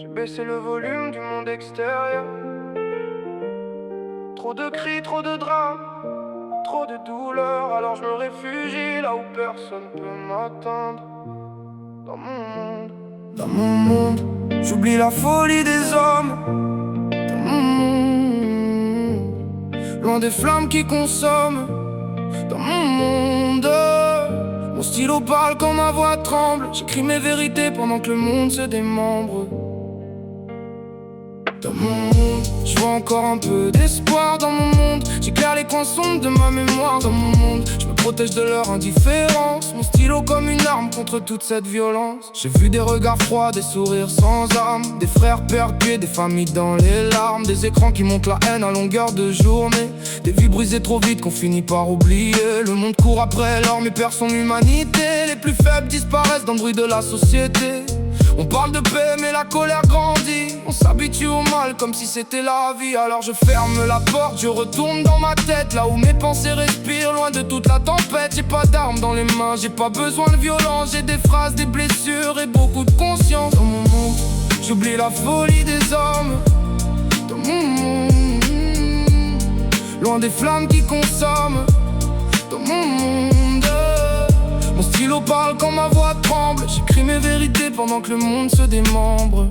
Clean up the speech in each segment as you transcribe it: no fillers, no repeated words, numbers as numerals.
J'ai baissé le volume du monde extérieur. Trop de cris, trop de drames, trop de douleurs. Alors je me réfugie là où personne peut m'atteindre. Dans mon monde, j'oublie la folie des hommes. Dans mon monde, loin des flammes qui consomment. Dans mon monde, mon stylo parle quand ma voix tremble. J'écris mes vérités pendant que le monde se démembre. Dans mon monde, je vois encore un peu d'espoir dans mon monde. J'éclaire les coins sombres de ma mémoire. Dans mon monde, je me protège de leur indifférence. Mon stylo comme une arme contre toute cette violence. J'ai vu des regards froids, des sourires sans âme, des frères perdus et des familles dans les larmes. Des écrans qui montrent la haine à longueur de journée. Des vies brisées trop vite qu'on finit par oublier. Le monde court après l'or mais perd son humanité. Les plus faibles disparaissent dans le bruit de la société. On parle de paix mais la colère grandit. On s'habitue au mal comme si c'était la vie. Alors je ferme la porte, je retourne dans ma tête, là où mes pensées respirent, loin de toute la tempête. J'ai pas d'armes dans les mains, j'ai pas besoin de violence. J'ai des phrases, des blessures et beaucoup de conscience. Dans mon monde, j'oublie la folie des hommes. Dans mon monde, loin des flammes qui consomment. Dans mon monde, mon stylo parle quand ma voix tremble. J'écris mes vérités pendant que le monde se démembre.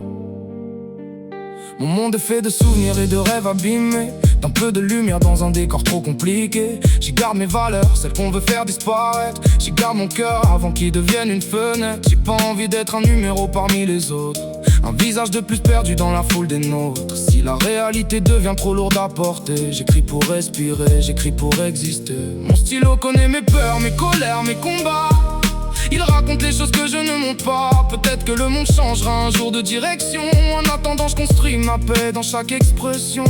Mon monde est fait de souvenirs et de rêves abîmés, d'un peu de lumière dans un décor trop compliqué. J'y garde mes valeurs, celles qu'on veut faire disparaître. J'y garde mon cœur avant qu'il devienne une fenêtre. J'ai pas envie d'être un numéro parmi les autres, un visage de plus perdu dans la foule des nôtres. Si la réalité devient trop lourde à porter, j'écris pour respirer, j'écris pour exister. Mon stylo connaît mes peurs, mes colères, mes combats. Il raconte les choses que je ne montre pas. Peut-être que le monde changera un jour de direction. En attendant je construis ma paix dans chaque expression.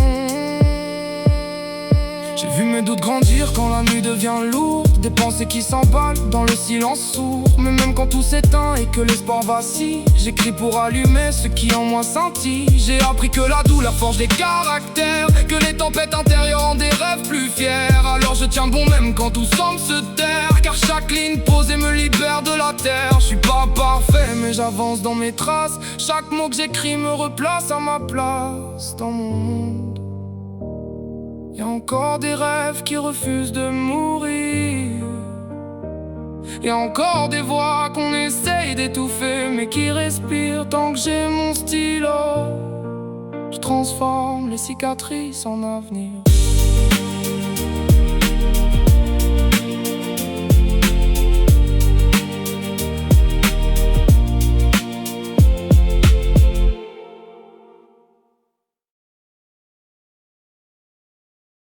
J'ai vu mes doutes grandir quand la nuit devient lourde. Des pensées qui s'emballent dans le silence sourd. Mais même quand tout s'éteint et que l'espoir vacille, j'écris pour allumer ce qui en moi scintille. J'ai appris que la douleur forge des caractères, que les tempêtes intérieures ont des rêves plus fiers. Alors je tiens bon même quand tout semble se taire, car chaque ligne posée me libère de la terre. Je suis pas parfait mais j'avance dans mes traces. Chaque mot que j'écris me replace à ma place. Dans mon monde, y a encore des rêves qui refusent de mourir. Y a encore des voix qu'on essaye d'étouffer mais qui respirent. Tant que j'ai mon stylo, je transforme les cicatrices en avenir.